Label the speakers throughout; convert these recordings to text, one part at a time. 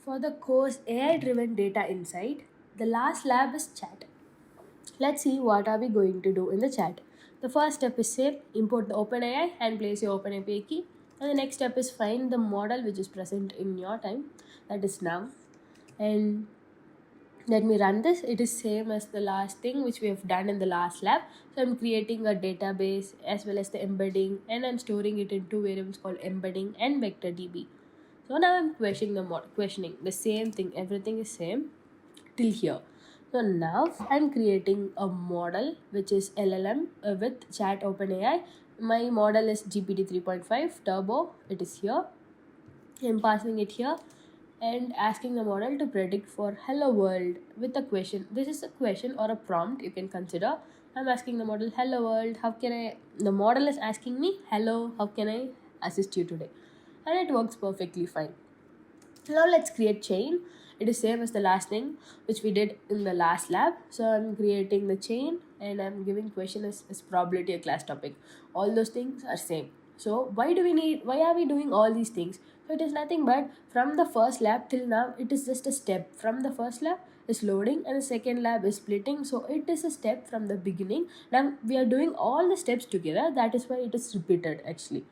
Speaker 1: For the course AI driven data insight, the last lab is chat. Let's see what are we going to do in the chat. The first step is same, import the OpenAI and place your OpenAI key. And the next step is find the model which is present in your time, that is now. And let me run this. It is same as the last thing which we have done in the last lab. So I'm creating a database as well as the embedding, and I'm storing it in two variables called embedding and vector db. So now I'm questioning the same thing. Everything is same till here. So now I'm creating a model which is LLM with chat OpenAI. My model is GPT 3.5 Turbo. It is here. I'm passing it here and asking the model to predict for hello world with a question. This is a question or a prompt you can consider. I'm asking the model, hello world, how can I? The model is asking me, hello, how can I assist you today? And it works perfectly fine. Now let's create chain. It is same as the last thing which we did in the last lab. So I'm creating the chain and I'm giving question as probability a class topic. All those things are same. So why are we doing all these things? So it is nothing but from the first lab till now it is just a step. From the first lab is loading and the second lab is splitting. So it is a step from the beginning. Now we are doing all the steps together. That is why it is repeated actually.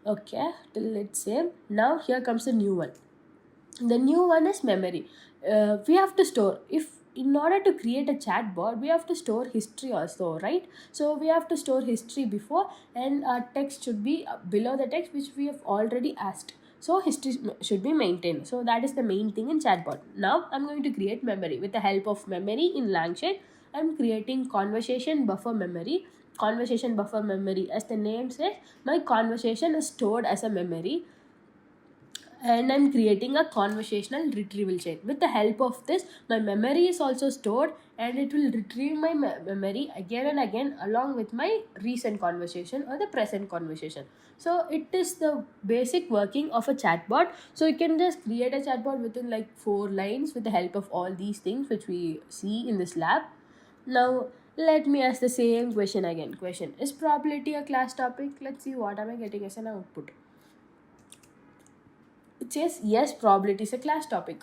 Speaker 1: Okay, till it's same. Now here comes the new one. The new one is memory. We have to store, if in order to create a chatbot we have to store history also, right? So we have to store history before, and our text should be below the text which we have already asked. So history should be maintained. So that is the main thing in chatbot. Now I'm going to create memory with the help of memory in Langchain. I'm creating conversation buffer memory. Conversation buffer memory, as the name says, my conversation is stored as a memory, and I'm creating a conversational retrieval chain. With the help of this, my memory is also stored and it will retrieve my memory again and again along with my recent conversation or the present conversation. So it is the basic working of a chatbot. So you can just create a chatbot within like 4 lines with the help of all these things which we see in this lab. Now let me ask the same question again. Question, is probability a class topic? Let's see what am I getting as an output. It says yes, probability is a class topic,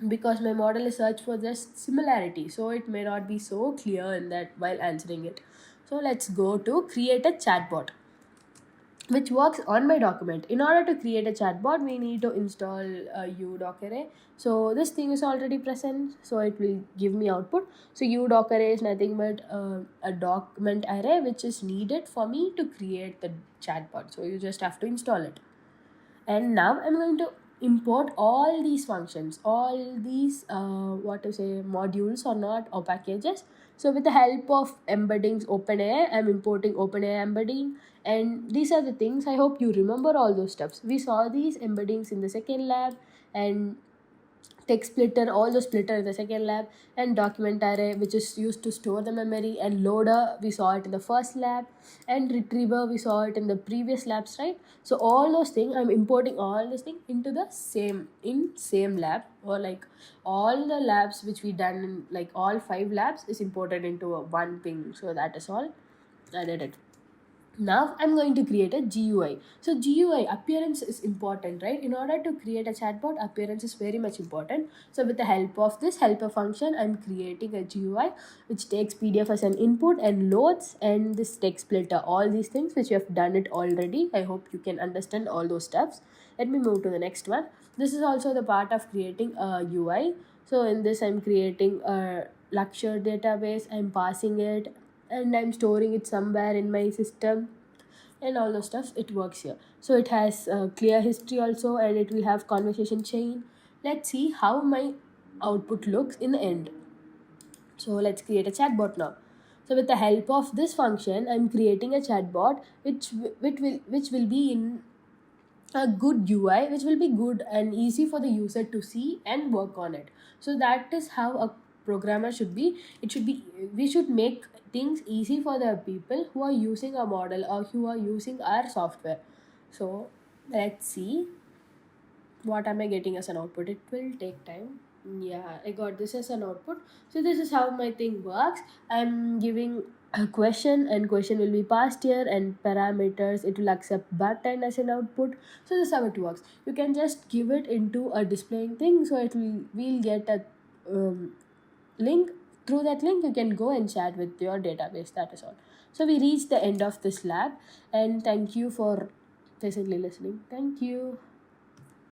Speaker 1: because my model is search for just similarity, so it may not be so clear in that while answering it. So let's go to create a chatbot which works on my document. In order to create a chatbot we need to install a uDoc-array. So this thing is already present, so it will give me output. So uDoc-array is nothing but a document array which is needed for me to create the chatbot. So you just have to install it. And now I'm going to import all these functions, all these modules or not, or packages. So with the help of embeddings OpenAI, I'm importing OpenAI embedding, and these are the things. I hope you remember all those steps. We saw these embeddings in the second lab, and text splitter, all the splitter in the second lab, and document array which is used to store the memory, and loader we saw it in the first lab, and retriever we saw it in the previous labs, right? So all those things I'm importing all this thing into the same lab, or like all the labs which we done in like all 5 labs is imported into a one thing. So that is all I did it. Now I'm going to create a GUI. So GUI, appearance is important, right? In order to create a chatbot, appearance is very much important. So with the help of this helper function, I'm creating a GUI which takes PDF as an input and loads, and this text splitter, all these things which you have done it already. I hope you can understand all those steps. Let me move to the next one. This is also the part of creating a UI. So in this I'm creating a lecture database, I'm passing it, and I'm storing it somewhere in my system, and all those stuff. It works here. So it has clear history also, and it will have conversation chain. Let's see how my output looks in the end. So let's create a chatbot now. So with the help of this function, I'm creating a chatbot which will be in a good UI, which will be good and easy for the user to see and work on it. So that is how a programmer should be. It should be, we should make things easy for the people who are using a model or who are using our software. So let's see what am I getting as an output. It will take time. Yeah, I got this as an output. So this is how my thing works. I'm giving a question, and question will be passed here, and parameters it will accept button as an output. So this is how it works. You can just give it into a displaying thing, so it will we'll get a link. Through that link you can go and chat with your database. That is all. So we reached the end of this lab, and thank you for patiently listening. Thank you.